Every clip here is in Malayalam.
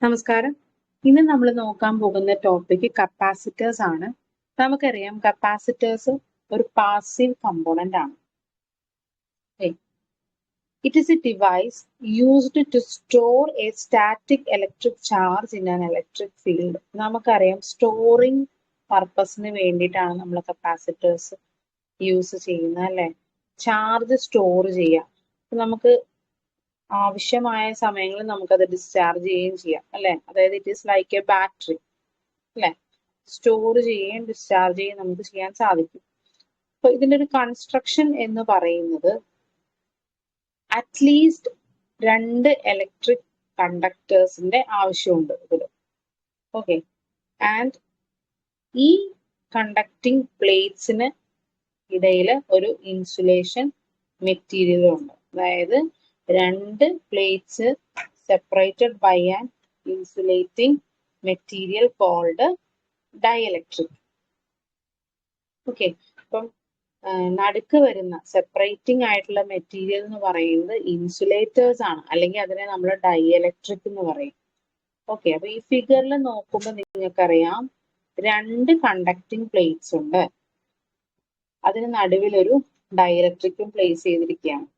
നമസ്കാരം. ഇന്ന് നമ്മൾ നോക്കാൻ പോകുന്ന ടോപ്പിക് കപ്പാസിറ്റേഴ്സ് ആണ്. നമുക്കറിയാം കപ്പാസിറ്റേഴ്സ് ഒരു പാസീവ് കമ്പോണന്റ് ആണ്. It is a device used to store a static electric charge in an electric field. നമുക്കറിയാം സ്റ്റോറിംഗ് പർപ്പസിന് വേണ്ടിയിട്ടാണ് നമ്മൾ കപ്പാസിറ്റേഴ്സ് യൂസ് ചെയ്യുന്നത് അല്ലെ. ചാർജ് സ്റ്റോർ ചെയ്യാം. നമുക്ക് ആവശ്യമായ സമയങ്ങളിൽ നമുക്കത് ഡിസ്ചാർജ് ചെയ്യുകയും ചെയ്യാം അല്ലെ. അതായത് it is like A battery അല്ലെ. സ്റ്റോർ ചെയ്യുകയും ഡിസ്ചാർജ് ചെയ്യുകയും നമുക്ക് ചെയ്യാൻ സാധിക്കും. അപ്പൊ ഇതിന്റെ ഒരു കൺസ്ട്രക്ഷൻ എന്ന് പറയുന്നത് അറ്റ്ലീസ്റ്റ് 2 ഇലക്ട്രിക് കണ്ടക്ടേഴ്സിന്റെ ആവശ്യമുണ്ട് ഇതിൽ. ഓക്കെ. ആൻഡ് ഈ കണ്ടക്ടിങ് പ്ലേറ്റ്സിന് ഇടയിൽ ഒരു ഇൻസുലേഷൻ മെറ്റീരിയലും ഉണ്ട്. അതായത് 2 plates separated by an insulating material called dielectric. Okay. അപ്പം നടുക്ക് വരുന്ന സെപ്പറേറ്റിംഗ് ആയിട്ടുള്ള മെറ്റീരിയൽ എന്ന് പറയുന്നത് ഇൻസുലേറ്റേഴ്സ് ആണ്, അല്ലെങ്കിൽ അതിനെ നമ്മൾ ഡൈഇലക്ട്രിക് എന്ന് പറയും. ഓക്കെ. അപ്പൊ ഈ ഫിഗറിൽ നോക്കുമ്പോൾ നിങ്ങൾക്കറിയാം 2 കണ്ടക്ടിങ് പ്ലേറ്റ്സ് ഉണ്ട്. അതിന് നടുവിൽ ഒരു ഡൈഇലക്ട്രിക്കും പ്ലേസ് ചെയ്തിരിക്കുകയാണ്.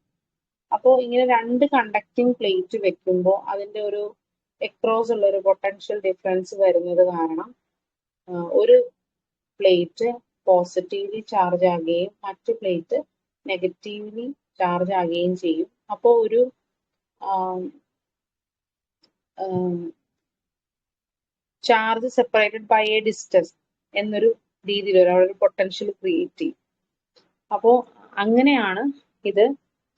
അപ്പോൾ ഇങ്ങനെ 2 കണ്ടക്ടിങ് പ്ലേറ്റ് വെക്കുമ്പോൾ അതിന്റെ ഒരു എക്രോസ് ഉള്ള ഒരു പൊട്ടൻഷ്യൽ ഡിഫറൻസ് വരുന്നത് കാരണം ഒരു പ്ലേറ്റ് പോസിറ്റീവ്ലി ചാർജ് ആകുകയും മറ്റു പ്ലേറ്റ് നെഗറ്റീവ്ലി ചാർജ് ആകുകയും ചെയ്യും. അപ്പോൾ ഒരു charge separated by a distance എന്നൊരു രീതിയിൽ ഒരു പൊട്ടൻഷ്യൽ ക്രിയേറ്റ് ചെയ്യും. അപ്പോൾ അങ്ങനെയാണ് ഇത്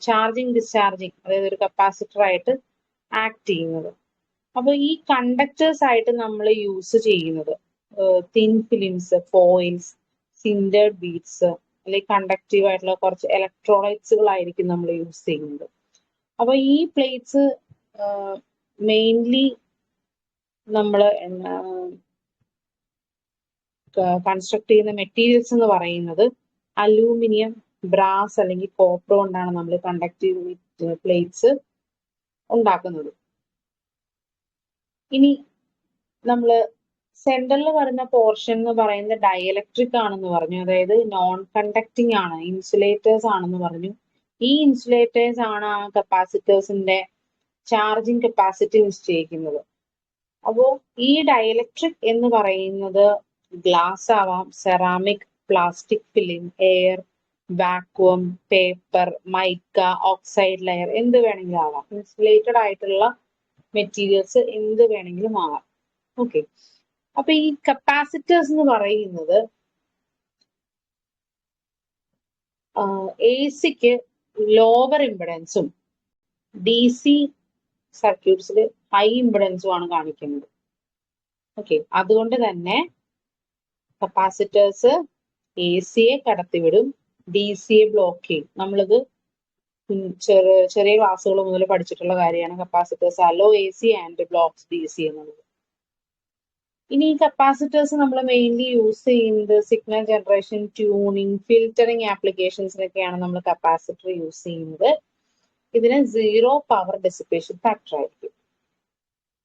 ചാർജിങ് ഡിസ്ചാർജിങ്, അതായത് ഒരു കപ്പാസിറ്റർ ആയിട്ട് ആക്ട് ചെയ്യുന്നത്. അപ്പോൾ ഈ കണ്ടക്ടേഴ്സ് ആയിട്ട് നമ്മൾ യൂസ് ചെയ്യുന്നത് തിൻ ഫിലിംസ്, ഫോയിൽസ്, സിൻഡേർഡ് ബീഡ്സ്, അല്ലെങ്കിൽ കണ്ടക്റ്റീവ് ആയിട്ടുള്ള കുറച്ച് ഇലക്ട്രോലൈറ്റ്സുകളായിരിക്കും നമ്മൾ യൂസ് ചെയ്യുന്നത്. അപ്പോൾ ഈ പ്ലേറ്റ്സ് മെയിൻലി നമ്മൾ കൺസ്ട്രക്ട് ചെയ്യുന്ന മെറ്റീരിയൽസ് എന്ന് പറയുന്നത് അലൂമിനിയം, ബ്രാസ് അല്ലെങ്കിൽ കോപ്പർ കൊണ്ടാണ് നമ്മൾ കണ്ടക്റ്റീവ് പ്ലേറ്റ്സ് ഉണ്ടാക്കുന്നത്. ഇനി നമ്മൾ സെന്ററിൽ വരുന്ന പോർഷൻ എന്ന് പറയുന്നത് ഡൈഇലക്ട്രിക് ആണെന്ന് പറഞ്ഞു, അതായത് നോൺ കണ്ടക്ടിങ് ആണ്, ഇൻസുലേറ്റേഴ്സ് ആണെന്ന് പറഞ്ഞു. ഈ ഇൻസുലേറ്റേഴ്സ് ആണ് ആ കപ്പാസിറ്റേഴ്സിന്റെ ചാർജിങ് കപ്പാസിറ്റി നിശ്ചയിക്കുന്നത്. അപ്പോൾ ഈ ഡൈഇലക്ട്രിക് എന്ന് പറയുന്നത് ഗ്ലാസ് ആവാം, ceramic, plastic film, air, vacuum, paper, mica, oxide layer, എന്ത് വേണമെങ്കിലും ആവാം. ഇൻസുലേറ്റഡ് ആയിട്ടുള്ള മെറ്റീരിയൽസ് എന്ത് വേണമെങ്കിലും ആവാം. ഓക്കെ. അപ്പൊ ഈ കപ്പാസിറ്റേഴ്സ് എന്ന് പറയുന്നത് എ സിക്ക് ലോവർ ഇമ്പിഡൻസും ഡി സി സർക്യൂട്ട്സിൽ ഹൈ ഇമ്പിഡൻസും ആണ് കാണിക്കുന്നത്. ഓക്കെ. അതുകൊണ്ട് തന്നെ കപ്പാസിറ്റേഴ്സ് എ സിയെ കടത്തിവിടും, ഡി സിയെ ബ്ലോക്ക് ചെയ്യും. നമ്മളിത് ചെറിയ ക്ലാസ്സുകൾ മുതൽ പഠിച്ചിട്ടുള്ള കാര്യമാണ്. Capacitors allow A C and blocks D C എന്നുള്ളത്. ഇനി ഈ കപ്പാസിറ്റേഴ്സ് നമ്മൾ മെയിൻലി യൂസ് ചെയ്യുന്നത് സിഗ്നൽ ജനറേഷൻ, ട്യൂണിങ്, ഫിൽറ്ററിങ് ആപ്ലിക്കേഷൻസിനൊക്കെയാണ് നമ്മൾ കപ്പാസിറ്റർ യൂസ് ചെയ്യുന്നത്. ഇതിന് 0 പവർ ഡെസിപ്പേഷൻ ഫാക്ടർ ആയിരിക്കും.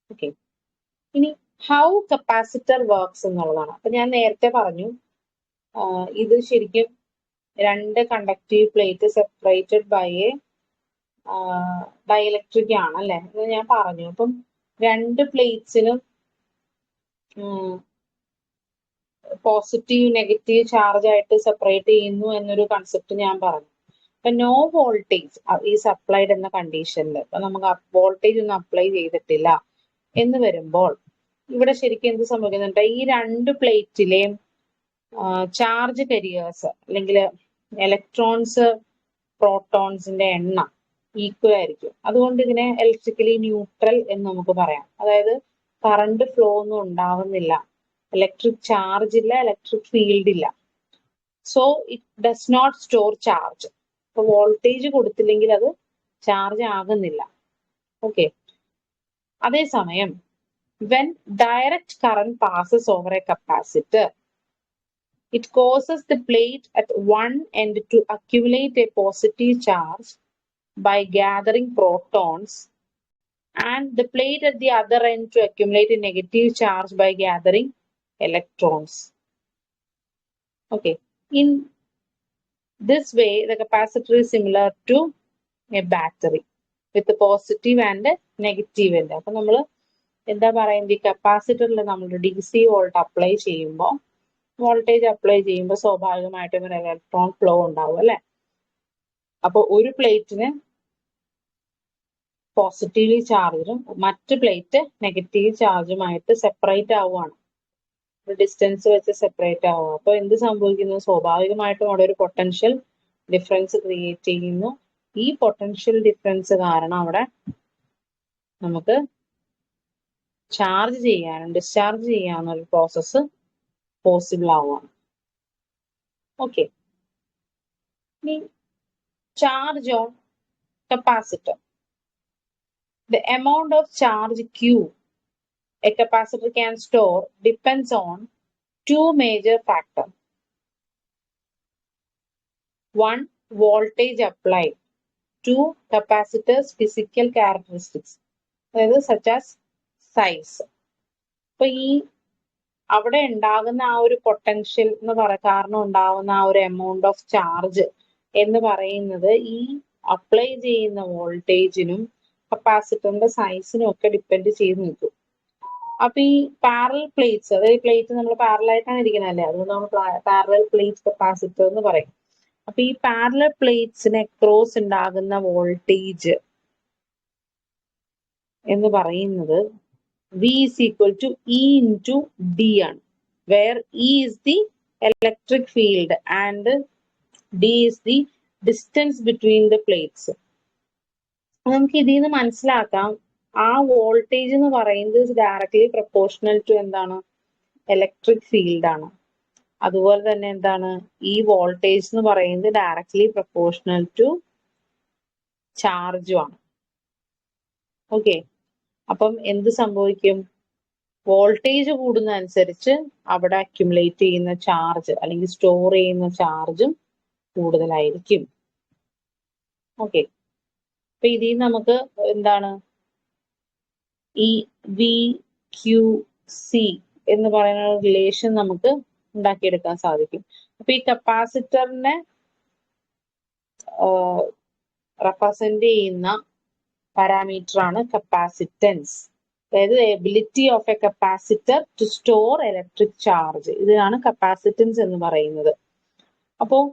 ഓക്കെ. ഇനി ഹൗ കപ്പാസിറ്റർ വർക്ക്സ് എന്നുള്ളതാണ്. അപ്പൊ ഞാൻ നേരത്തെ പറഞ്ഞു ഇത് ശരിക്കും 2 conductive plate separated by a dielectric ആണ് അല്ലെ, ഇത് ഞാൻ പറഞ്ഞു. അപ്പം 2 പ്ലേറ്റ്സിനും പോസിറ്റീവ് നെഗറ്റീവ് ചാർജ് ആയിട്ട് സെപ്പറേറ്റ് ചെയ്യുന്നു എന്നൊരു കൺസെപ്റ്റ് ഞാൻ പറഞ്ഞു. അപ്പൊ നോ വോൾട്ടേജ് ഈസ് അപ്ലൈഡ് എന്ന കണ്ടീഷനിൽ, അപ്പൊ നമുക്ക് വോൾട്ടേജ് ഒന്നും അപ്ലൈ ചെയ്തിട്ടില്ല എന്ന് വരുമ്പോൾ ഇവിടെ ശരിക്കും എന്ത് സംഭവിക്കുന്നുണ്ട്, ഈ 2 പ്ലേറ്റിലെയും ചാർജ് കരിയേഴ്സ് അല്ലെങ്കിൽ ഇലക്ട്രോൺസ് പ്രോട്ടോൺസിന്റെ എണ്ണം ഈക്വൽ ആയിരിക്കും. അതുകൊണ്ട് ഇതിനെ ഇലക്ട്രിക്കലി ന്യൂട്രൽ എന്ന് നമുക്ക് പറയാം. അതായത് കറണ്ട് ഫ്ലോ ഒന്നും ഉണ്ടാവുന്നില്ല, ഇലക്ട്രിക് ചാർജ് ഇല്ല, ഇലക്ട്രിക് ഫീൽഡ് ഇല്ല. So it does not store charge. അപ്പൊ വോൾട്ടേജ് കൊടുത്തില്ലെങ്കിൽ അത് ചാർജ് ആകുന്നില്ല. ഓക്കെ. അതേസമയം when direct current passes over a capacitor, it causes the plate at one end to accumulate a positive charge by gathering protons and the plate at the other end to accumulate a negative charge by gathering electrons. Okay, in this way the capacitor is similar to a battery with a positive and a negative end. അപ്പോൾ നമ്മൾ എന്താ പറയുന്നത്, ഈ കപ്പാസിറ്ററിൽ നമ്മൾ DC വോൾട്ട് അപ്ലൈ ചെയ്യുമ്പോൾ വോൾട്ടേജ് അപ്ലൈ ചെയ്യുമ്പോൾ സ്വാഭാവികമായിട്ടും ഒരു ഇലക്ട്രോൺ ഫ്ലോ ഉണ്ടാവും അല്ലെ. അപ്പോൾ ഒരു പ്ലേറ്റിന് പോസിറ്റീവ്ലി ചാർജും മറ്റു പ്ലേറ്റ് നെഗറ്റീവ് ചാർജുമായിട്ട് സെപ്പറേറ്റ് ആവുകയാണ്, ഒരു ഡിസ്റ്റൻസ് വെച്ച് സെപ്പറേറ്റ് ആവുക. അപ്പോൾ എന്ത് സംഭവിക്കുന്നു, സ്വാഭാവികമായിട്ടും അവിടെ ഒരു പൊട്ടൻഷ്യൽ ഡിഫറൻസ് ക്രിയേറ്റ് ചെയ്യുന്നു. ഈ പൊട്ടൻഷ്യൽ ഡിഫറൻസ് കാരണം അവിടെ നമുക്ക് ചാർജ് ചെയ്യാനും ഡിസ്ചാർജ് ചെയ്യാവുന്ന ഒരു പ്രോസസ്സ് പോസിബിൾ ആവുകയാണ്. ഓക്കെ, ഇനി charge on capacitor. The amount of charge Q a capacitor can store depends on two major factors. One, voltage applied. Two, capacitor's physical characteristics, അതായത് such as size. അപ്പൊ ഈ അവിടെ ഉണ്ടാകുന്ന ആ ഒരു പൊട്ടൻഷ്യൽ എന്ന് കാരണം ഉണ്ടാകുന്ന ആ ഒരു എമൗണ്ട് ഓഫ് ചാർജ് എന്ന് പറയുന്നത് ഈ അപ്ലൈ ചെയ്യുന്ന വോൾട്ടേജിനും കപ്പാസിറ്ററിന്റെ സൈസിനും ഒക്കെ ഡിപ്പെൻഡ് ചെയ്ത് നിൽക്കും. അപ്പൊ ഈ പാരലൽ പ്ലേറ്റ്സ്, അതായത് പ്ലേറ്റ് നമ്മൾ പാരലൽ ആയിട്ടാണ് ഇരിക്കുന്നത്, അതുകൊണ്ട് നമ്മൾ പാരലൽ പ്ലേറ്റ് കപ്പാസിറ്റർ എന്ന് പറയും. അപ്പൊ ഈ പാരലൽ പ്ലേറ്റ്സിന് അക്രോസ് ഉണ്ടാകുന്ന വോൾട്ടേജ് എന്ന് പറയുന്നത് V is equal to E into D ആണ്, where E is the electric field and D is the distance between the plates. നമുക്ക് ഇതിൽ നിന്ന് മനസ്സിലാക്കാം ആ വോൾട്ടേജ് എന്ന് പറയുന്നത് ഡയറക്ട്ലി പ്രൊപ്പോർഷണൽ ടു എന്താണ്, ഇലക്ട്രിക് ഫീൽഡ് ആണ്. അതുപോലെ തന്നെ എന്താണ്, ഈ വോൾട്ടേജ് എന്ന് പറയുന്നത് ഡയറക്ട്ലി പ്രൊപ്പോർഷണൽ ടു ചാർജും ആണ്. ഓക്കെ, അപ്പം എന്ത് സംഭവിക്കും, വോൾട്ടേജ് കൂടുന്നതനുസരിച്ച് അവിടെ അക്യുമുലേറ്റ് ചെയ്യുന്ന ചാർജ് അല്ലെങ്കിൽ സ്റ്റോർ ചെയ്യുന്ന ചാർജും കൂടുതലായിരിക്കും. ഓക്കെ, അപ്പൊ ഇതിൽ നമുക്ക് എന്താണ് ഈ വി ക്യു സി എന്ന് പറയുന്ന റിലേഷൻ നമുക്ക് ഉണ്ടാക്കിയെടുക്കാൻ സാധിക്കും. അപ്പൊ ഈ കപ്പാസിറ്ററിനെ റെപ്രസെന്റ് ചെയ്യുന്ന പാരാമീറ്റർ ആണ് കപ്പാസിറ്റൻസ്, അതായത് ability of a capacitor to store electric charge. ഇതിനാണ് കപ്പാസിറ്റൻസ് എന്ന് പറയുന്നത്. അപ്പോൾ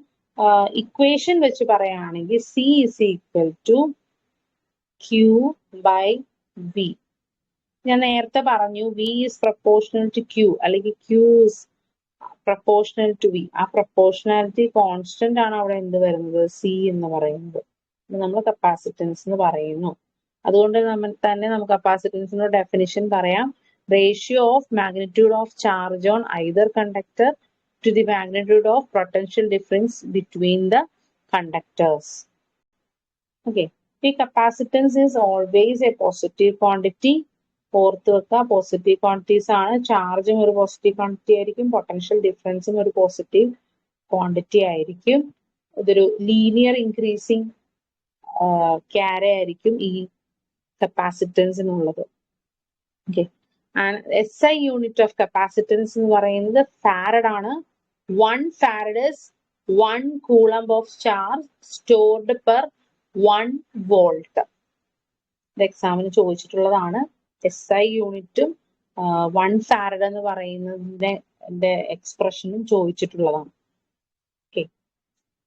ഇക്വേഷൻ വെച്ച് പറയുകയാണെങ്കിൽ C is equal to Q by V. ഞാൻ നേരത്തെ പറഞ്ഞു V is proportional to Q അല്ലെങ്കിൽ Q is proportional to V. ആ പ്രപ്പോർഷണാലിറ്റി കോൺസ്റ്റന്റ് ആണ് അവിടെ എന്ത് വരുന്നത്, സി എന്ന് പറയുന്നത്. നമ്മൾ കപ്പാസിറ്റൻസ് എന്ന് പറയുന്നു. അതുകൊണ്ട് തന്നെ നമുക്ക് കപ്പാസിറ്റൻസിന്റെ ഡെഫിനിഷൻ പറയാം, ratio of magnitude of charge on either conductor to the magnitude of potential difference between the conductors. Okay, the capacitance is always a positive quantity. ഓർത്ത് വെക്കുക, പോസിറ്റീവ് ക്വാണ്ടിറ്റീസ് ആണ്. ചാർജും ഒരു പോസിറ്റീവ് ക്വാണ്ടിറ്റി ആയിരിക്കും, പൊട്ടൻഷ്യൽ ഡിഫറൻസും ഒരു പോസിറ്റീവ് ക്വാണ്ടിറ്റി ആയിരിക്കും. ഇതൊരു ലീനിയർ ഇൻക്രീസിങ് ക്യാര ആയിരിക്കും ഈ കപ്പാസിറ്റൻസിനുള്ളത്. Okay, SI unit of capacitance എന്ന് പറയുന്നത് ഫാരഡ് ആണ്. 1 farad is 1 coulomb of charge stored per 1 volt. ഇത് എക്സാമിന് ചോദിച്ചിട്ടുള്ളതാണ്. SI യൂണിറ്റും 1 farad എന്ന് പറയുന്നതിന്റെ എക്സ്പ്രഷനും ചോദിച്ചിട്ടുള്ളതാണ്. Okay,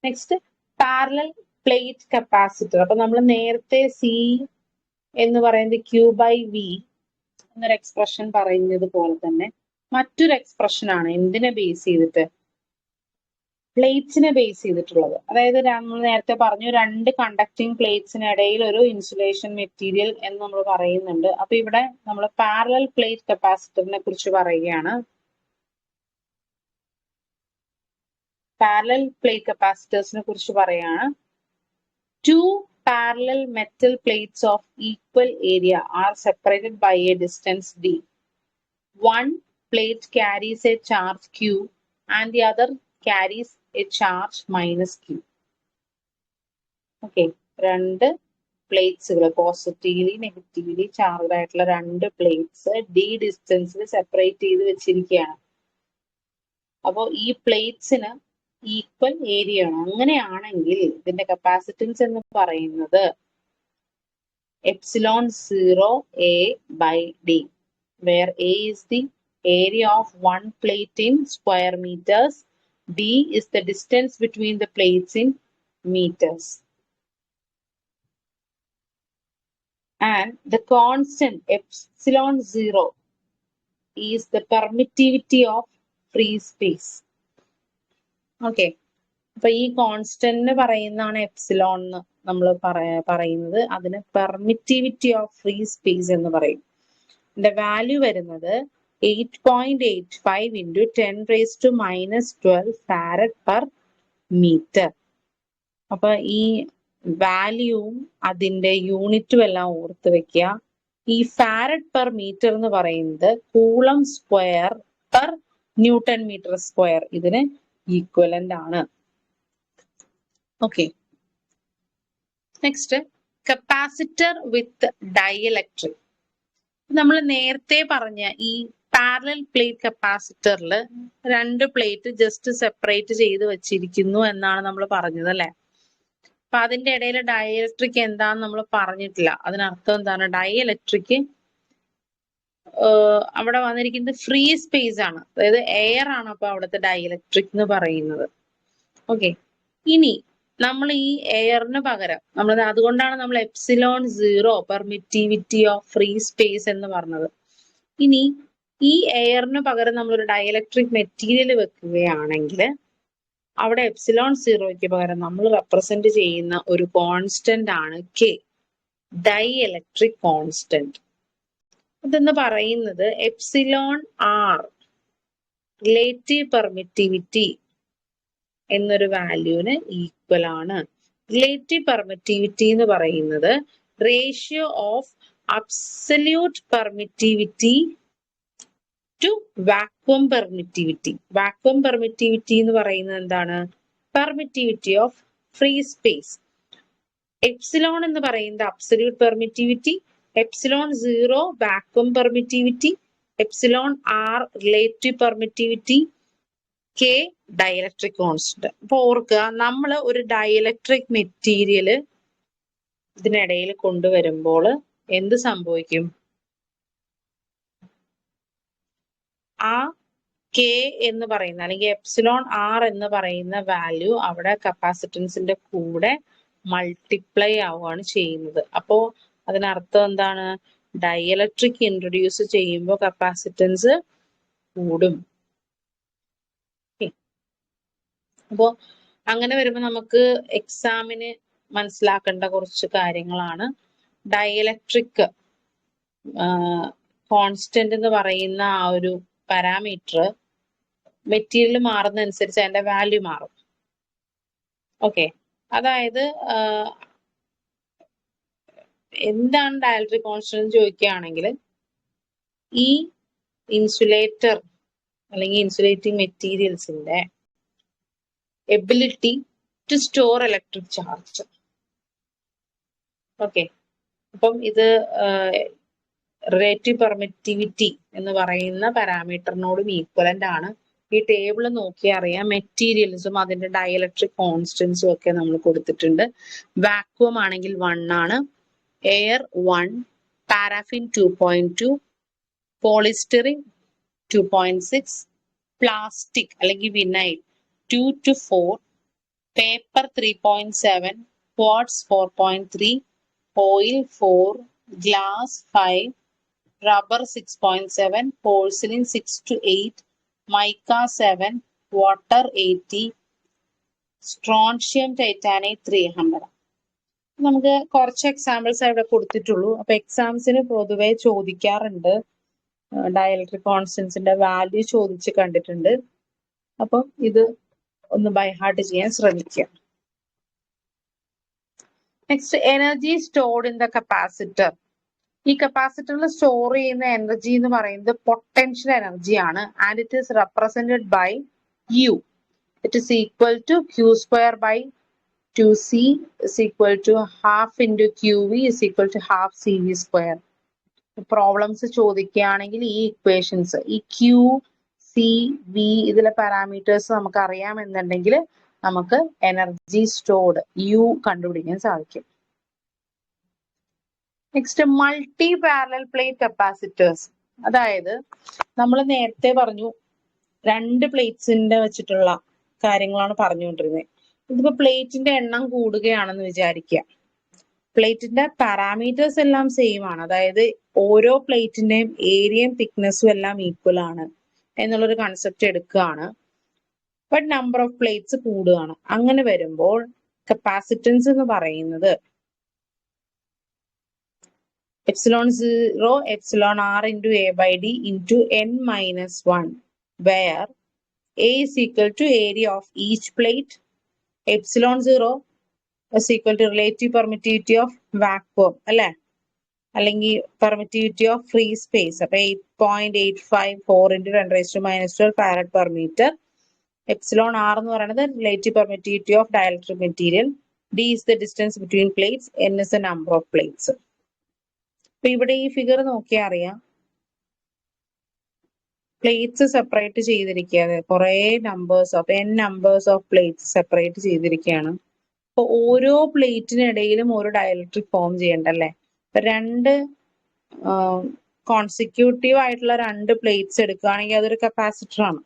next parallel plate capacitor. അപ്പൊ നമ്മൾ നേരത്തെ സി എന്ന് പറയുന്നത് ക്യൂ ബൈ വി എന്നൊരു എക്സ്പ്രഷൻ പറയുന്നത് പോലെ തന്നെ മറ്റൊരു എക്സ്പ്രഷൻ ആണ് എന്തിനെ ബേസ് ചെയ്തിട്ട്, പ്ലേറ്റ്സിനെ ബേസ് ചെയ്തിട്ടുള്ളത്. അതായത് നമ്മൾ നേരത്തെ പറഞ്ഞു രണ്ട് കണ്ടക്ടിങ് പ്ലേറ്റ്സിനിടയിൽ ഒരു ഇൻസുലേഷൻ മെറ്റീരിയൽ എന്ന് നമ്മൾ പറയുന്നുണ്ട്. അപ്പൊ ഇവിടെ നമ്മൾ പാരലൽ പ്ലേറ്റ് കപ്പാസിറ്ററിനെ കുറിച്ച് പറയുകയാണ്. പാരലൽ പ്ലേറ്റ് കപ്പാസിറ്റേഴ്സിനെ കുറിച്ച് പറയുകയാണ്. 2 parallel metal plates of equal area are separated by a distance d. One plate carries a charge q and the other carries a charge minus q. Okay, രണ്ട് പ്ലേറ്റ്സുകൾ പോസിറ്റീവ്ലി നെഗറ്റീവ്ലി ചാർജ് ആയിട്ടുള്ള രണ്ട് പ്ലേറ്റ്സ് d ഡിസ്റ്റൻസിൽ സെപ്പറേറ്റ് ചെയ്ത് വെച്ചിരിക്കുകയാണ്. അപ്പോൾ ഈ പ്ലേറ്റ്സിന് ഈക്വൽ ഏരിയ ആണ്. അങ്ങനെയാണെങ്കിൽ ഇതിന്റെ കപ്പാസിറ്റൻസ് എന്ന് പറയുന്നത് epsilon 0 a by d, where a is the area of one plate in square meters, d is the distance between the plates in meters. And the constant epsilon 0 is the permittivity of free space. Okay. അപ്പൊ ഈ കോൺസ്റ്റന്റ് പറയുന്നതാണ് എപ്സിലോൺ എന്ന് നമ്മൾ പറയുന്നത്. അതിന് പെർമിറ്റിവിറ്റി ഓഫ് ഫ്രീ സ്പേസ് എന്ന് പറയും. ഇതിന്റെ വാല്യൂ വരുന്നത് 8.85 into 10⁻⁻12 farad per meter. അപ്പൊ ഈ വാല്യൂവും അതിന്റെ യൂണിറ്റും എല്ലാം ഓർത്ത് വെക്കുക. ഈ ഫാരഡ് പെർ മീറ്റർ എന്ന് പറയുന്നത് coulomb square per newton metre square ഇതിന് ഈക്വലന്റ് ആണ്. Okay, next capacitor with dielectric. നമ്മൾ നേരത്തെ പറഞ്ഞ ഈ പാരലൽ പ്ലേറ്റ് കപ്പാസിറ്ററിൽ രണ്ട് പ്ലേറ്റ് ജസ്റ്റ് സെപ്പറേറ്റ് ചെയ്ത് വെച്ചിരിക്കുന്നു എന്നാണ് നമ്മൾ പറഞ്ഞത് അല്ലെ. അപ്പൊ അതിന്റെ ഇടയിൽ ഡൈഇലക്ട്രിക് എന്താന്ന് നമ്മൾ പറഞ്ഞിട്ടില്ല. അതിനർത്ഥം എന്താണ്? ഡൈഇലക്ട്രിക് അവിടെ വന്നിരിക്കുന്നത് ഫ്രീ സ്പേസ് ആണ്, അതായത് എയർ ആണ്. അപ്പൊ അവിടുത്തെ ഡൈഇലക്ട്രിക് എന്ന് പറയുന്നത്. ഓക്കെ, ഇനി നമ്മൾ ഈ എയറിന് പകരം അതുകൊണ്ടാണ് നമ്മൾ epsilon 0 permittivity of free space എന്ന് പറഞ്ഞത്. ഇനി ഈ എയറിന് പകരം നമ്മളൊരു ഡൈഇലക്ട്രിക് മെറ്റീരിയൽ വെക്കുകയാണെങ്കിൽ അവിടെ എപ്സിലോൺ 0ക്ക് പകരം നമ്മൾ റെപ്രസെന്റ് ചെയ്യുന്ന ഒരു കോൺസ്റ്റന്റ് ആണ് കെ, ഡൈഇലക്ട്രിക് കോൺസ്റ്റന്റ്. അതെന്ന് പറയുന്നത് എപ്സിലോൺ ആർ റിലേറ്റീവ് പെർമിറ്റിവിറ്റി എന്നൊരു വാല്യൂവിന് ഈക്വൽ ആണ്. റിലേറ്റീവ് പെർമിറ്റിവിറ്റി എന്ന് പറയുന്നത് ratio of absolute permittivity to vacuum permittivity. Vacuum permittivity എന്ന് പറയുന്നത് എന്താണ്? Permittivity of free space. Epsilon എന്ന് പറയുന്നത് absolute permittivity, epsilon 0 vacuum permittivity, epsilon R relative permittivity, K dielectric constant. അപ്പൊ ഓർക്കുക, നമ്മൾ ഒരു ഡൈഇലക്ട്രിക് മെറ്റീരിയൽ ഇതിനിടയിൽ കൊണ്ടുവരുമ്പോൾ എന്ത് സംഭവിക്കും? ആ കെ എന്ന് പറയുന്ന അല്ലെങ്കിൽ എപ്സിലോൺ ആർ എന്ന് പറയുന്ന വാല്യൂ അവിടെ കപ്പാസിറ്റൻസിന്റെ കൂടെ മൾട്ടിപ്ലൈ ആവുകയാണ് ചെയ്യുന്നത്. അപ്പോ അതിനർത്ഥം എന്താണ്? ഡൈഇലക്ട്രിക് ഇൻട്രൊഡ്യൂസ് ചെയ്യുമ്പോൾ കപ്പാസിറ്റൻസ് കൂടും. അപ്പോ അങ്ങനെ വരുമ്പോൾ നമുക്ക് എക്സാമിന് മനസ്സിലാക്കേണ്ട കുറച്ച് കാര്യങ്ങളാണ്. ഡൈഇലക്ട്രിക് കോൺസ്റ്റന്റ് എന്ന് പറയുന്ന ആ ഒരു പാരാമീറ്റർ മെറ്റീരിയൽ മാറുന്നതനുസരിച്ച് അതിന്റെ വാല്യൂ മാറും. ഓക്കെ, അതായത് എന്താണ് ഡൈഇലക്ട്രിക് കോൺസ്റ്റന്റ് ചോദിക്കുകയാണെങ്കിൽ ഈ ഇൻസുലേറ്റർ അല്ലെങ്കിൽ ഇൻസുലേറ്റിംഗ് മെറ്റീരിയൽസിന്റെ ability to store electric charge. Okay, അപ്പം ഇത് റിലേറ്റീവ് പെർമിറ്റിവിറ്റി എന്ന് പറയുന്ന പാരാമീറ്ററിനോടും ഈക്വലന്റ് ആണ്. ഈ ടേബിൾ നോക്കിയാൽ അറിയാം മെറ്റീരിയൽസും അതിന്റെ ഡൈഇലക്ട്രിക് കോൺസ്റ്റൻസും ഒക്കെ നമ്മൾ കൊടുത്തിട്ടുണ്ട്. വാക്വം ആണെങ്കിൽ 1 ആണ്, എയർ 1, പാരാഫിൻ 2.2, പോളിസ്റ്ററിൻ 2.6, പ്ലാസ്റ്റിക് അല്ലെങ്കിൽ vinyl 2 to 4, paper 3.7, quartz 4.3, oil 4, glass 5, rubber 6.7, porcelain 6 to 8, mica 7, water 80, strontium titanate 300. നമുക്ക് കുറച്ച് എക്സാമ്പിൾസ് ഇവിടെ കൊടുത്തിട്ടുള്ളൂ. അപ്പൊ എക്സാംസിന് പൊതുവെ ചോദിക്കാറുണ്ട്, ഡൈഇലക്ട്രിക് കോൺസ്റ്റൻസിന്റെ വാല്യൂ ചോദിച്ച് കണ്ടിട്ടുണ്ട്. അപ്പം ഇത് ഒന്ന് ബൈ ഹാർട്ട് ചെയ്യാൻ ശ്രമിക്കുക. Next, energy stored in the capacitor. ഈ കപ്പാസിറ്ററിൽ സ്റ്റോർ ചെയ്യുന്ന എനർജി എന്ന് പറയുന്നത് പൊട്ടൻഷ്യൽ എനർജിയാണ്. And it is represented by U. It is equal to Q² by 2C is equal to half into QV is equal to half CV square. Problems ചോദിക്കുകയാണെങ്കിൽ ഈ ഇക്വേഷൻസ് ഈ ക്യൂ സി വി ഇതിലെ പാരാമീറ്റേഴ്സ് നമുക്ക് അറിയാമെന്നുണ്ടെങ്കിൽ നമുക്ക് എനർജി സ്റ്റോർഡ് യു കണ്ടുപിടിക്കാൻ സാധിക്കും. Next multi parallel plate capacitors. അതായത് നമ്മൾ നേരത്തെ പറഞ്ഞു 2 പ്ലേറ്റ്സിന്റെ വെച്ചിട്ടുള്ള കാര്യങ്ങളാണ് പറഞ്ഞുകൊണ്ടിരുന്നത്. ഇതിപ്പോ പ്ലേറ്റിന്റെ എണ്ണം കൂടുകയാണെന്ന് വിചാരിക്കുക. പ്ലേറ്റിന്റെ പാരാമീറ്റേഴ്സ് എല്ലാം സെയിം ആണ്, അതായത് ഓരോ പ്ലേറ്റിന്റെയും ഏരിയയും തിക്നെസ്സും എല്ലാം ഈക്വൽ ആണ് എന്നുള്ളൊരു കൺസെപ്റ്റ് എടുക്കുകയാണ്. ബട്ട് നമ്പർ ഓഫ് പ്ലേറ്റ്സ് കൂടുകയാണ്. അങ്ങനെ വരുമ്പോൾ കപ്പാസിറ്റൻസ് എന്ന് പറയുന്നത് epsilon 0 epsilon r into a by d into n minus 1 where a is equal to area of each plate, epsilon 0 is equal to relative permittivity of vacuum അല്ലെ, അല്ലെങ്കിൽ പെർമിറ്റിവിറ്റി ഓഫ് ഫ്രീ സ്പേസ്. അപ്പൊ 8.854 into 10⁻⁻12 farad per meter. Epsilon r എന്ന് പറയുന്നത് relative permittivity of dielectric material. d is the distance between plates, n is the number of plates. അപ്പൊ ഇവിടെ ഈ ഫിഗർ നോക്കിയാൽ അറിയാം, പ്ലേറ്റ്സ് സെപ്പറേറ്റ് ചെയ്തിരിക്കുകയാണ്. കുറെ നമ്പേഴ്സ് ഓഫ് പ്ലേറ്റ്സ് സെപ്പറേറ്റ് ചെയ്തിരിക്കുകയാണ്. അപ്പൊ ഓരോ പ്ലേറ്റിനിടയിലും ഒരു ഡയലക്ട്രിക് ഫോം ചെയ്യണ്ടല്ലേ. 2 കോൺസിക്യൂട്ടീവ് ആയിട്ടുള്ള 2 പ്ലേറ്റ്സ് എടുക്കുകയാണെങ്കിൽ അതൊരു കപ്പാസിറ്റർ ആണ്.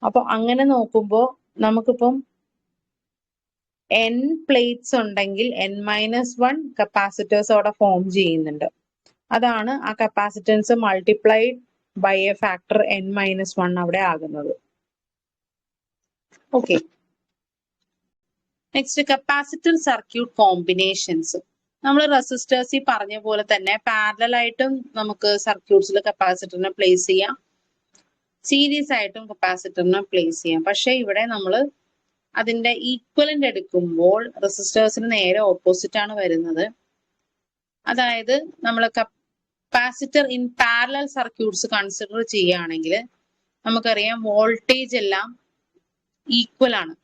അപ്പൊ അങ്ങനെ നോക്കുമ്പോൾ നമുക്കിപ്പം n പ്ലേറ്റ്സ് ഉണ്ടെങ്കിൽ n-1 കപ്പാസിറ്റേഴ്സ് അവിടെ ഫോം ചെയ്യുന്നുണ്ട്. അതാണ് ആ capacitance multiplied by a factor n-1 അവിടെ ആകുന്നത്. Okay, next capacitor circuit combinations. നമ്മൾ റെസിസ്റ്റേഴ്സിൽ പറഞ്ഞ പോലെ തന്നെ പാരലൽ ആയിട്ടും നമുക്ക് സർക്യൂട്ട്സിൽ കപ്പാസിറ്ററിനെ പ്ലേസ് ചെയ്യാം, സീരീസ് ആയിട്ടും കപ്പാസിറ്ററിനെ പ്ലേസ് ചെയ്യാം. പക്ഷെ ഇവിടെ നമ്മൾ അതിന്റെ ഈക്വലന്റ് എടുക്കുമ്പോൾ റെസിസ്റ്റേഴ്സിന് നേരെ ഓപ്പോസിറ്റ് ആണ് വരുന്നത്. അതായത് നമ്മൾ capacitor in parallel circuits consider ചെയ്യുകയാണെങ്കിൽ നമുക്കറിയാം വോൾട്ടേജ് എല്ലാം ഈക്വൽ ആണ്.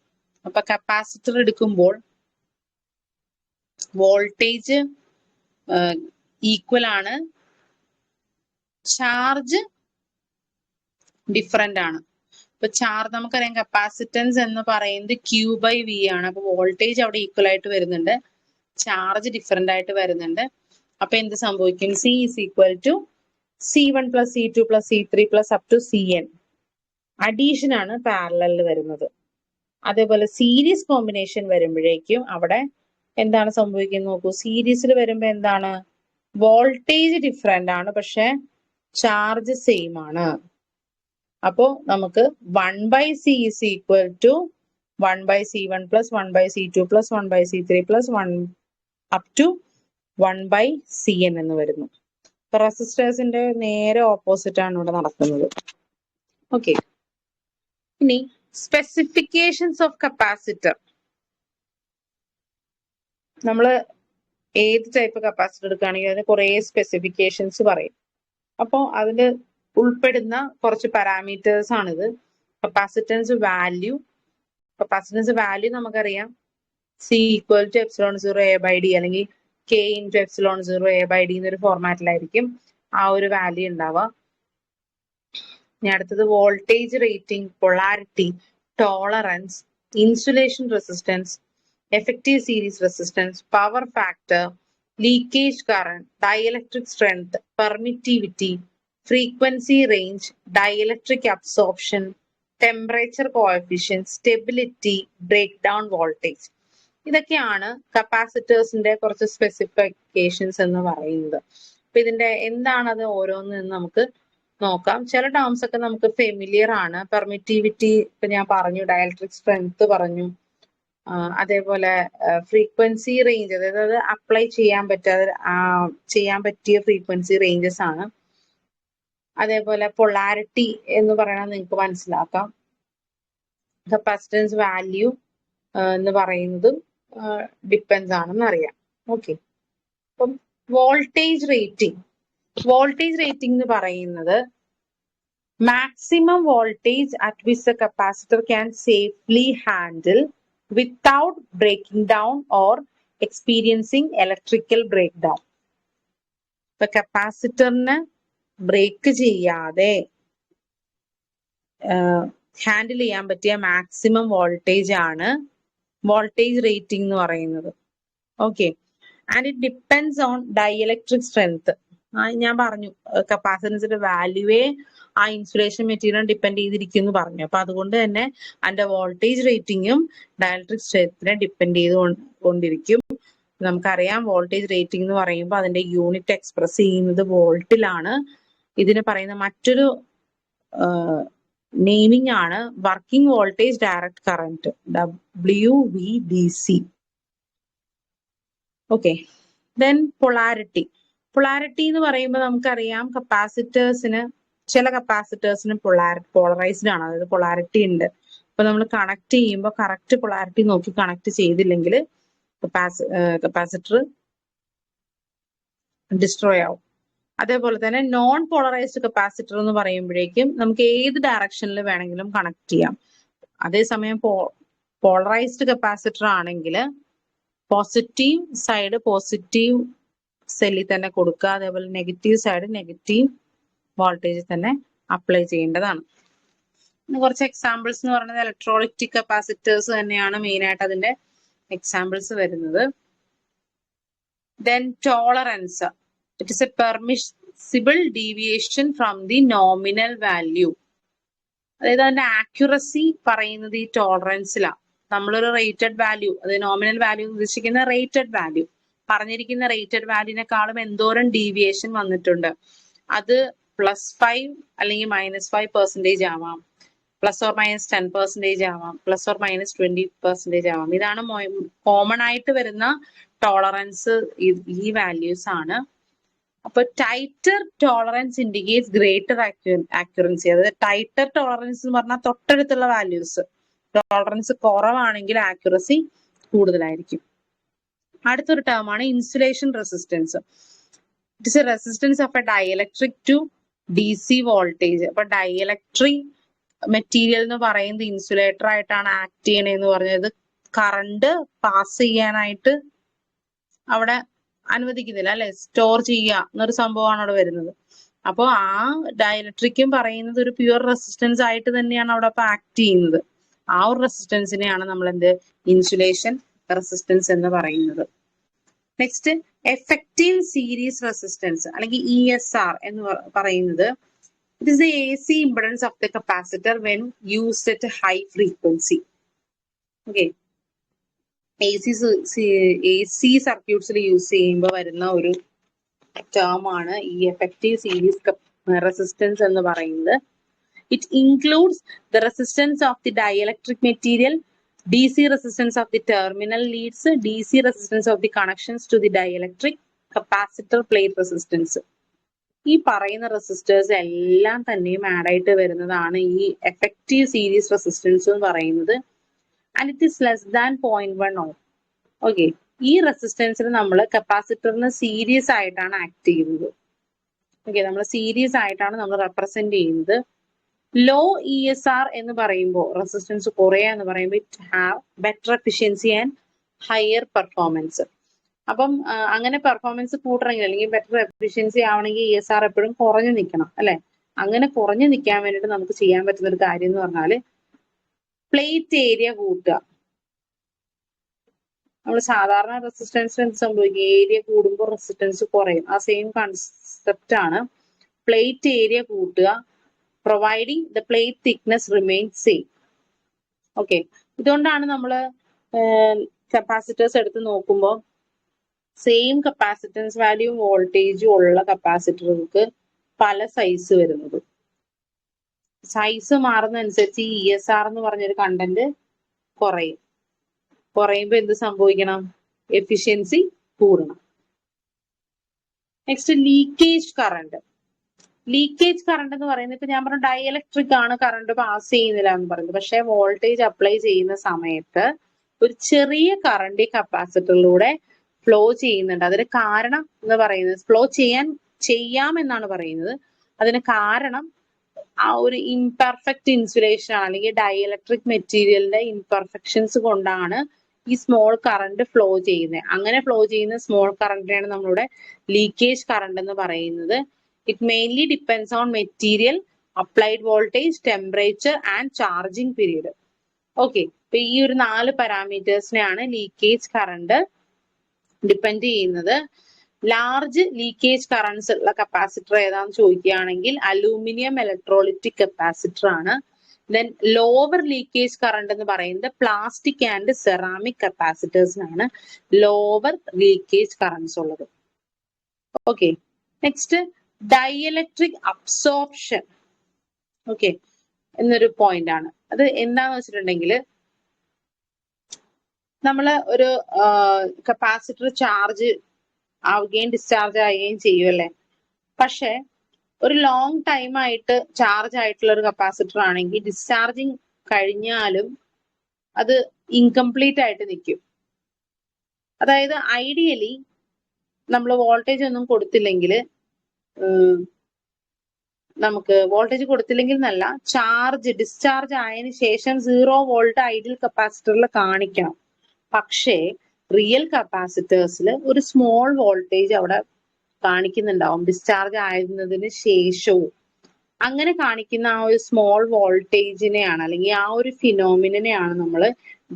അപ്പൊ കപ്പാസിറ്റർ എടുക്കുമ്പോൾ വോൾട്ടേജ് ഈക്വൽ ആണ്, ചാർജ് ഡിഫറെന്റ് ആണ്. ഇപ്പൊ ചാർജ് നമുക്കറിയാം കപ്പാസിറ്റൻസ് എന്ന് പറയുന്നത് Q/V ആണ്. അപ്പൊ വോൾട്ടേജ് അവിടെ ഈക്വൽ ആയിട്ട് വരുന്നുണ്ട്, ചാർജ് ഡിഫറെന്റ് ആയിട്ട് വരുന്നുണ്ട്. അപ്പൊ എന്ത് സംഭവിക്കും? C is equal to C1 plus C2 plus C3 plus up to Cn. Addition ആണ് പാരലലിൽ വരുന്നത്. അതേപോലെ സീരീസ് കോമ്പിനേഷൻ വരുമ്പോഴേക്കും അവിടെ എന്താണ് സംഭവിക്കുന്നത് നോക്കൂ. സീരീസിൽ വരുമ്പോ എന്താണ്? വോൾട്ടേജ് ഡിഫറെന്റ് ആണ്, പക്ഷെ ചാർജ് സെയിം ആണ്. അപ്പോ നമുക്ക് 1/C is equal to 1/C1 plus 1/C2 plus 1/C3 plus 1 up to 1/Cn എന്ന് വരുന്നു. റെസിസ്റ്റേഴ്സിന്റെ നേരെ ഓപ്പോസിറ്റ് ആണ് ഇവിടെ നടക്കുന്നത്. ഓക്കെ, ഇനി സ്പെസിഫിക്കേഷൻസ് ഓഫ് കപ്പാസിറ്റർ. നമ്മൾ ഏത് ടൈപ്പ് കപ്പാസിറ്റർ എടുക്കുകയാണെങ്കിൽ അതിന് കുറെ സ്പെസിഫിക്കേഷൻസ് പറയും. അപ്പോൾ അതിൽ ഉൾപ്പെടുന്ന കുറച്ച് പാരാമീറ്റേഴ്സ് ആണിത്. കപ്പാസിറ്റൻസ് വാല്യൂ നമുക്കറിയാം C equal to epsilon 0 a by d അല്ലെങ്കിൽ K into epsilon 0 a by d എന്നൊരു ഫോർമാറ്റിലായിരിക്കും ആ ഒരു വാല്യൂ ഉണ്ടാവുക. ഇനി അടുത്തത് voltage rating, polarity, tolerance, insulation resistance, effective series resistance, power factor, leakage current, dielectric strength, permittivity, frequency range, dielectric absorption, temperature coefficient, stability, breakdown voltage. ഇതൊക്കെയാണ് കപ്പാസിറ്റേഴ്സിന്റെ കുറച്ച് സ്പെസിഫിക്കേഷൻസ് എന്ന് പറയുന്നത്. അപ്പൊ ഇതിന്റെ എന്താണത് ഓരോന്ന് നമുക്ക് നോക്കാം. ചില ടേംസ് ഒക്കെ നമുക്ക് ഫെമിലിയർ ആണ്. പെർമിറ്റിവിറ്റി ഇപ്പൊ ഞാൻ പറഞ്ഞു, ഡയലക്ട്രിക് സ്ട്രെങ്ത് പറഞ്ഞു, അതേപോലെ ഫ്രീക്വൻസി റേഞ്ച്, അതായത് അത് അപ്ലൈ ചെയ്യാൻ പറ്റിയ ഫ്രീക്വൻസി റേഞ്ചസ് ആണ്. അതേപോലെ പൊളാരിറ്റി എന്ന് പറയുന്നത് നിങ്ങൾക്ക് മനസ്സിലാക്കാം. കപ്പാസിറ്റൻസ് വാല്യൂ എന്ന് പറയുന്നതും ഡിപ്പെൻസ് ആണെന്ന് അറിയാം. ഓക്കെ, അപ്പം വോൾട്ടേജ് റേറ്റിംഗ് എന്ന് പറയുന്നത് maximum voltage at which the capacitor can safely handle without breaking down or experiencing electrical breakdown. ഇപ്പൊ കപ്പാസിറ്ററിന് ബ്രേക്ക് ചെയ്യാതെ ഹാൻഡിൽ ചെയ്യാൻ പറ്റിയ മാക്സിമം വോൾട്ടേജ് ആണ് വോൾട്ടേജ് റേറ്റിംഗ് എന്ന് പറയുന്നത്. Okay, and it depends on dielectric strength. ഞാൻ പറഞ്ഞു കപ്പാസിറ്റൻസിന്റെ വാല്യൂവേ ആ ഇൻസുലേഷൻ മെറ്റീരിയൽ ഡിപ്പെൻഡ് ചെയ്തിരിക്കുന്നു പറഞ്ഞു. അപ്പൊ അതുകൊണ്ട് തന്നെ അതിന്റെ വോൾട്ടേജ് റേറ്റിംഗും ഡൈഇലക്ട്രിക് സ്ട്രെങ്ത്തിനെ ഡിപ്പെൻഡ് ചെയ്തുകൊണ്ടിരിക്കും. നമുക്കറിയാം വോൾട്ടേജ് റേറ്റിംഗ് എന്ന് പറയുമ്പോൾ അതിന്റെ യൂണിറ്റ് എക്സ്പ്രസ് ചെയ്യുന്നത് വോൾട്ടിലാണ്. ഇതിന് പറയുന്ന മറ്റൊരു നെയിമിംഗ് ആണ് working voltage direct current, WVDC. Okay, then polarity. Polarity എന്ന് പറയുമ്പോൾ നമുക്കറിയാം കപ്പാസിറ്റേഴ്സിന്, ചില കപ്പാസിറ്റേഴ്സിന് പോളറൈസ്ഡ് ആണ്, അതായത് പൊളാരിറ്റി ഉണ്ട്. അപ്പൊ നമ്മൾ കണക്ട് ചെയ്യുമ്പോൾ കറക്റ്റ് പൊളാരിറ്റി നോക്കി കണക്ട് ചെയ്തില്ലെങ്കിൽ കപ്പാസിറ്റർ ഡിസ്ട്രോയ് ആവും. അതേപോലെ തന്നെ നോൺ പോളറൈസ്ഡ് കപ്പാസിറ്റർ എന്ന് പറയുമ്പോഴേക്കും നമുക്ക് ഏത് ഡയറക്ഷനിൽ വേണമെങ്കിലും കണക്ട് ചെയ്യാം. അതേസമയം പോളറൈസ്ഡ് കപ്പാസിറ്റർ ആണെങ്കിൽ പോസിറ്റീവ് സൈഡ് പോസിറ്റീവ് സെല്ലിൽ തന്നെ കൊടുക്കുക, അതേപോലെ നെഗറ്റീവ് സൈഡ് നെഗറ്റീവ് വോൾട്ടേജ് തന്നെ അപ്ലൈ ചെയ്യേണ്ടതാണ്. കുറച്ച് എക്സാമ്പിൾസ് എന്ന് പറയുന്നത് ഇലക്ട്രോലൈറ്റിക് കപ്പാസിറ്റേഴ്സ് തന്നെയാണ് മെയിൻ ആയിട്ട് അതിന്റെ എക്സാമ്പിൾസ് വരുന്നത്. Then tolerance, it is A permissible deviation from the nominal value. അതായത് അതിന്റെ ആക്യുറസി പറയുന്നത് ഈ ടോളറൻസിലാണ്. നമ്മളൊരു റേറ്റഡ് വാല്യൂ, അത് നോമിനൽ വാല്യൂ ഉദ്ദേശിക്കുന്ന റേറ്റഡ് വാല്യൂ, പറഞ്ഞിരിക്കുന്ന റേറ്റഡ് വാല്യൂവിനെക്കാളും എന്തോരം ഡീവിയേഷൻ വന്നിട്ടുണ്ട്, അത് +5 അല്ലെങ്കിൽ -5% ആവാം, +or-10% ആവാം, +or-20% ആവാം. ഇതാണ് കോമൺ ആയിട്ട് വരുന്ന ടോളറൻസ്, ഈ വാല്യൂസ് ആണ്. അപ്പൊ ടൈറ്റർ ടോളറൻസ് ഇൻഡിക്കേറ്റ്സ് ഗ്രേറ്റർ ആക്യുറൻസി. അതായത് ടൈറ്റർ ടോളറൻസ് എന്ന് പറഞ്ഞാൽ തൊട്ടടുത്തുള്ള വാല്യൂസ്, ടോളറൻസ് കുറവാണെങ്കിൽ ആക്യുറസി കൂടുതലായിരിക്കും. അടുത്തൊരു ടേം ആണ് insulation resistance. It is a resistance of a dielectric to DC voltage. അപ്പൊ ഡൈഇലക്ട്രിക് മെറ്റീരിയൽ എന്ന് പറയുന്നത് ഇൻസുലേറ്റർ ആയിട്ടാണ് ആക്ട് ചെയ്യണേന്ന് പറഞ്ഞത്. കറണ്ട് പാസ് ചെയ്യാനായിട്ട് അവിടെ അനുവദിക്കുന്നില്ല, അല്ലെ, സ്റ്റോർ ചെയ്യുക എന്നൊരു സംഭവമാണ് അവിടെ വരുന്നത്. അപ്പോൾ ആ ഡൈഇലക്ട്രിക്കും പറയുന്നത് ഒരു പ്യുവർ റെസിസ്റ്റൻസ് ആയിട്ട് തന്നെയാണ് അവിടെ അപ്പൊ ആക്ട് ചെയ്യുന്നത്. ആ ഒരു റെസിസ്റ്റൻസിനെയാണ് നമ്മൾ ഇൻസുലേഷൻ റെസിസ്റ്റൻസ് എന്ന് പറയുന്നത്. നെക്സ്റ്റ് എഫക്റ്റീവ് സീരീസ് റെസിസ്റ്റൻസ് അല്ലെങ്കിൽ ESR എന്ന് പറയുന്നത് it is the AC impedance of the capacitor when used at high frequency. Okay, AC സർക്യൂട്ട്സിൽ യൂസ് ചെയ്യുമ്പോൾ വരുന്ന ഒരു ടേം ആണ് ഈ എഫക്റ്റീവ് സീരീസ് റെസിസ്റ്റൻസ് എന്ന് പറയുന്നത്. It includes the resistance of the dielectric material, DC resistance of the terminal leads, DC resistance of the connections to the dielectric, capacitor plate resistance. ഈ പറയുന്ന റെസിസ്റ്റേഴ്സ് എല്ലാം തന്നെയും ആഡ് ആയിട്ട് വരുന്നതാണ് ഈ എഫക്റ്റീവ് സീരീസ് റെസിസ്റ്റൻസ് എന്ന് പറയുന്നത്. And it is less than 0.1 ohm. Okay, ഈ റെസിസ്റ്റൻസിന് നമ്മൾ കപ്പാസിറ്ററിന് സീരീസ് ആയിട്ടാണ് ആക്ട് ചെയ്യുന്നത്. ഓക്കെ, നമ്മൾ സീരീസ് ആയിട്ടാണ് നമ്മൾ റെപ്രസെന്റ് ചെയ്യുന്നത്. ലോ ESR എന്ന് പറയുമ്പോൾ റെസിസ്റ്റൻസ് കുറയുക എന്ന് പറയുമ്പോൾ it have better efficiency and higher performance. അപ്പം അങ്ങനെ പെർഫോമൻസ് കൂട്ടണമെങ്കിൽ അല്ലെങ്കിൽ ബെറ്റർ എഫിഷ്യൻസി ആവണമെങ്കിൽ ESR എപ്പോഴും കുറഞ്ഞു നിൽക്കണം, അല്ലെ. അങ്ങനെ കുറഞ്ഞു നിൽക്കാൻ വേണ്ടിയിട്ട് നമുക്ക് ചെയ്യാൻ പറ്റുന്ന ഒരു കാര്യം എന്ന് പറഞ്ഞാൽ പ്ലേറ്റ് ഏരിയ കൂട്ടുക. നമ്മൾ സാധാരണ റെസിസ്റ്റൻസിന് എന്ത് സംഭവിക്കും, ഏരിയ കൂടുമ്പോൾ റെസിസ്റ്റൻസ് കുറയും. ആ സെയിം കൺസെപ്റ്റ് ആണ്. പ്ലേറ്റ് ഏരിയ കൂട്ടുക, providing the plate thickness remains same. Okay, ഇതുകൊണ്ടാണ് നമ്മൾ കപ്പാസിറ്റേഴ്സ് എടുത്ത് നോക്കുമ്പോൾ സെയിം കപ്പാസിറ്റൻസ് വാല്യൂ വോൾട്ടേജും ഉള്ള കപ്പാസിറ്ററുകൾക്ക് പല സൈസ് വരുന്നത്. സൈസ് മാറുന്നതനുസരിച്ച് ഈ ESR എന്ന് പറഞ്ഞൊരു കണ്ടന്റ് കുറയുമ്പോൾ എന്ത് സംഭവിക്കണം, എഫിഷ്യൻസി കൂടണം. Next leakage current. Leakage current എന്ന് പറയുന്നത് ഇപ്പൊ ഞാൻ പറഞ്ഞു ഡൈഇലക്ട്രിക് ആണ്, കറണ്ട് പാസ് ചെയ്യുന്നില്ല എന്ന് പറയുന്നത്. പക്ഷെ വോൾട്ടേജ് അപ്ലൈ ചെയ്യുന്ന സമയത്ത് ഒരു ചെറിയ കറണ്ട് ഈ കപ്പാസിറ്ററിലൂടെ ഫ്ലോ ചെയ്യുന്നുണ്ട്. അതിന് കാരണം എന്ന് പറയുന്നത് ഫ്ലോ ചെയ്യാമെന്നാണ് പറയുന്നത്. അതിന് കാരണം ആ ഒരു ഇംപെർഫെക്റ്റ് ഇൻസുലേഷൻ അല്ലെങ്കിൽ ഡൈഇലക്ട്രിക് മെറ്റീരിയലിന്റെ ഇംപെർഫെക്ഷൻസ് കൊണ്ടാണ് ഈ സ്മോൾ കറണ്ട് ഫ്ലോ ചെയ്യുന്നത്. അങ്ങനെ ഫ്ലോ ചെയ്യുന്ന സ്മോൾ കറണ്ടിനെയാണ് നമ്മളിവിടെ ലീക്കേജ് കറണ്ട് എന്ന് പറയുന്നത്. It mainly depends on material, applied voltage, temperature and charging period. Okay, അപ്പൊ ഈ ഒരു 4 പാരാമീറ്റേഴ്സിനെയാണ് ലീക്കേജ് കറണ്ട് ഡിപ്പെൻഡ് ചെയ്യുന്നത്. ലാർജ് ലീക്കേജ് കറണ്ട്സ് ഉള്ള കപ്പാസിറ്റർ ഏതാന്ന് ചോദിക്കുകയാണെങ്കിൽ അലൂമിനിയം ഇലക്ട്രോളിറ്റിക് കപ്പാസിറ്റർ ആണ്. ദെൻ ലോവർ ലീക്കേജ് കറണ്ട് എന്ന് പറയുന്നത് പ്ലാസ്റ്റിക് ആൻഡ് സെറാമിക് കപ്പാസിറ്റേഴ്സിനാണ് ലോവർ ലീക്കേജ് കറണ്ട്സ് ഉള്ളത്. Okay, next dielectric absorption. Okay, എന്നൊരു പോയിന്റ് ആണ്. അത് എന്താന്ന് വെച്ചിട്ടുണ്ടെങ്കിൽ നമ്മള് ഒരു കപ്പാസിറ്റർ ചാർജ് ആവുകയും ഡിസ്ചാർജ് ആവുകയും ചെയ്യുമല്ലേ. പക്ഷെ ഒരു ലോങ് ടൈം ആയിട്ട് ചാർജ് ആയിട്ടുള്ള ഒരു കപ്പാസിറ്റർ ആണെങ്കിൽ ഡിസ്ചാർജിങ് കഴിഞ്ഞാലും അത് ഇൻകംപ്ലീറ്റ് ആയിട്ട് നിൽക്കും. അതായത് ഐഡിയലി നമ്മൾ വോൾട്ടേജ് ഒന്നും കൊടുത്തില്ലെങ്കിൽ, നമുക്ക് വോൾട്ടേജ് കൊടുത്തില്ലെങ്കിൽ എന്നല്ല, ഡിസ്ചാർജ് ആയതിനു ശേഷം 0 വോൾട്ട് ഐഡിയൽ കപ്പാസിറ്ററിൽ കാണിക്കണം. പക്ഷേ റിയൽ കപ്പാസിറ്റേഴ്സിൽ ഒരു സ്മോൾ വോൾട്ടേജ് അവിടെ കാണിക്കുന്നുണ്ടാവും ഡിസ്ചാർജ് ആയിരുന്നതിന് ശേഷവും. അങ്ങനെ കാണിക്കുന്ന ആ ഒരു സ്മോൾ വോൾട്ടേജിനെയാണ് അല്ലെങ്കിൽ ആ ഒരു ഫിനോമിനെയാണ് നമ്മൾ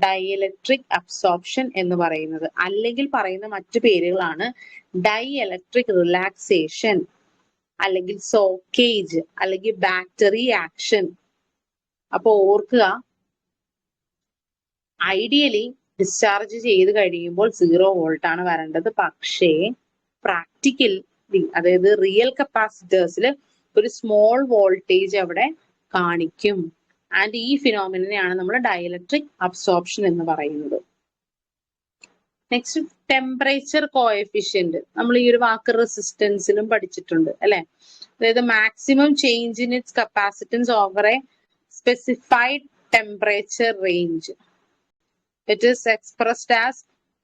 ഡൈഇലക്ട്രിക് അബ്സോർപ്ഷൻ എന്ന് പറയുന്നത്. അല്ലെങ്കിൽ പറയുന്ന മറ്റു പേരുകളാണ് ഡൈഇലക്ട്രിക് റിലാക്സേഷൻ, അല്ലെങ്കിൽ സോക്കേജ്, അല്ലെങ്കിൽ ബാറ്ററി ആക്ഷൻ. അപ്പൊ ഓർക്കുക, ഐഡിയലി ഡിസ്ചാർജ് ചെയ്ത് കഴിയുമ്പോൾ 0 വോൾട്ട് ആണ് വരേണ്ടത്. പക്ഷേ പ്രാക്ടിക്കലി, അതായത് റിയൽ കപ്പാസിറ്റേഴ്സിൽ ഒരു സ്മോൾ വോൾട്ടേജ് അവിടെ കാണിക്കും. ആൻഡ് ഈ ഫിനോമിനെയാണ് നമ്മൾ ഡൈഇലക്ട്രിക് അബ്സോർപ്ഷൻ എന്ന് പറയുന്നത്. Next temperature coefficient. നമ്മൾ ഈ ഒരു വാക്ക് റെസിസ്റ്റൻസിലും പഠിച്ചിട്ടുണ്ട് അല്ലെ. അതായത് maximum change in its capacitance over A specified temperature range. It is expressed as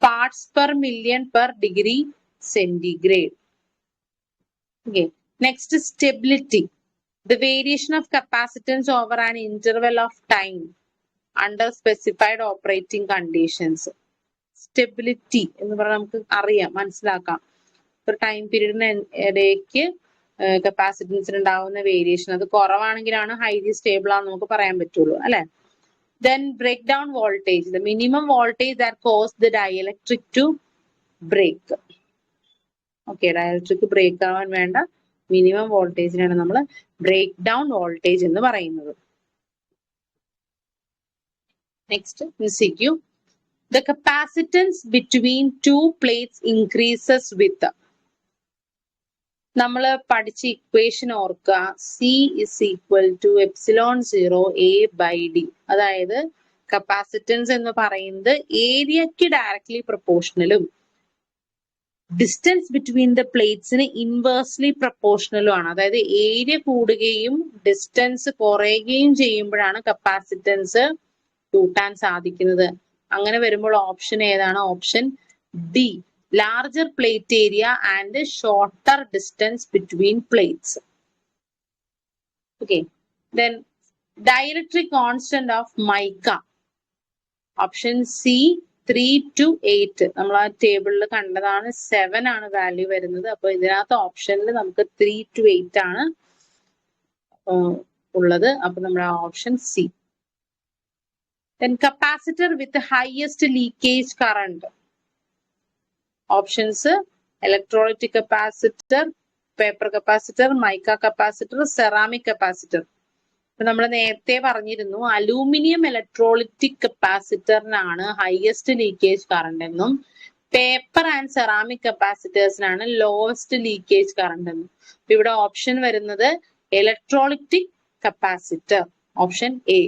parts per million per degree centigrade. Okay. Next, stability. The variation of capacitance over an interval of time under specified operating conditions. Stability എന്ന് പറഞ്ഞാൽ നമുക്ക് അറിയാം, മനസ്സിലാക്കാം. ഒരു ടൈം പീരീഡിന് ഇടയ്ക്ക് കപ്പാസിറ്റൻസിന് ഉണ്ടാവുന്ന വേരിയേഷൻ അത് കുറവാണെങ്കിലാണ് ഹൈലി സ്റ്റേബിൾ ആണെന്ന് നമുക്ക് പറയാൻ പറ്റുള്ളൂ അല്ലെ. Then breakdown voltage, the minimum voltage that causes the dielectric to break. Okay, dielectric break ആവാൻ വേണ്ട മിനിമം വോൾട്ടേജിനാണ് നമ്മൾ ബ്രേക്ക് ഡൗൺ വോൾട്ടേജ് എന്ന് പറയുന്നത്. Next MCQ. The capacitance between two plates increases with. നമ്മൾ പഠിച്ച ഇക്വേഷൻ ഓർക്കുക, C is equal to ε0 A/D. അതായത് കപ്പാസിറ്റൻസ് എന്ന് പറയുന്നത് ഏരിയക്ക് ഡയറക്ട്ലി പ്രൊപ്പോർഷണലും ഡിസ്റ്റൻസ് ബിറ്റ്വീൻ ദ പ്ലേറ്റ്സിന് ഇൻവേഴ്സ്ലി പ്രൊപ്പോർഷണലും ആണ്. അതായത് ഏരിയ കൂടുകയും ഡിസ്റ്റൻസ് കുറയുകയും ചെയ്യുമ്പോഴാണ് കപ്പാസിറ്റൻസ് കൂട്ടാൻ സാധിക്കുന്നത്. അങ്ങനെ വരുമ്പോൾ ഓപ്ഷൻ ഏതാണ്? Option D, larger plate area and shorter distance between plates. Okay, then dielectric constant of mica. Option C 3 to 8. നമ്മൾ ആ ടേബിളിൽ കണ്ടതാണ് 7 ആണ് വാല്യൂ വരുന്നത്. അപ്പൊ ഇതിനകത്ത് ഓപ്ഷനിൽ നമുക്ക് 3 to 8 ആണ് ഉള്ളത്. അപ്പൊ നമ്മുടെ option C. Then capacitor with the highest leakage current. Options electrolytic capacitor, paper capacitor, mica capacitor, ceramic capacitor. ഇപ്പൊ നമ്മൾ നേരത്തെ പറഞ്ഞിരുന്നു അലൂമിനിയം ഇലക്ട്രോലൈറ്റിക് കപ്പാസിറ്ററിനാണ് ഹയസ്റ്റ് ലീക്കേജ് കറണ്ട് എന്നും പേപ്പർ ആൻഡ് സെറാമിക് കപ്പാസിറ്റേഴ്സിനാണ് ലോവസ്റ്റ് ലീക്കേജ് കറണ്ട് എന്നും. ഇവിടെ ഓപ്ഷൻ വരുന്നത് ഇലക്ട്രോലൈറ്റിക് കപ്പാസിറ്റർ, ഓപ്ഷൻ എ.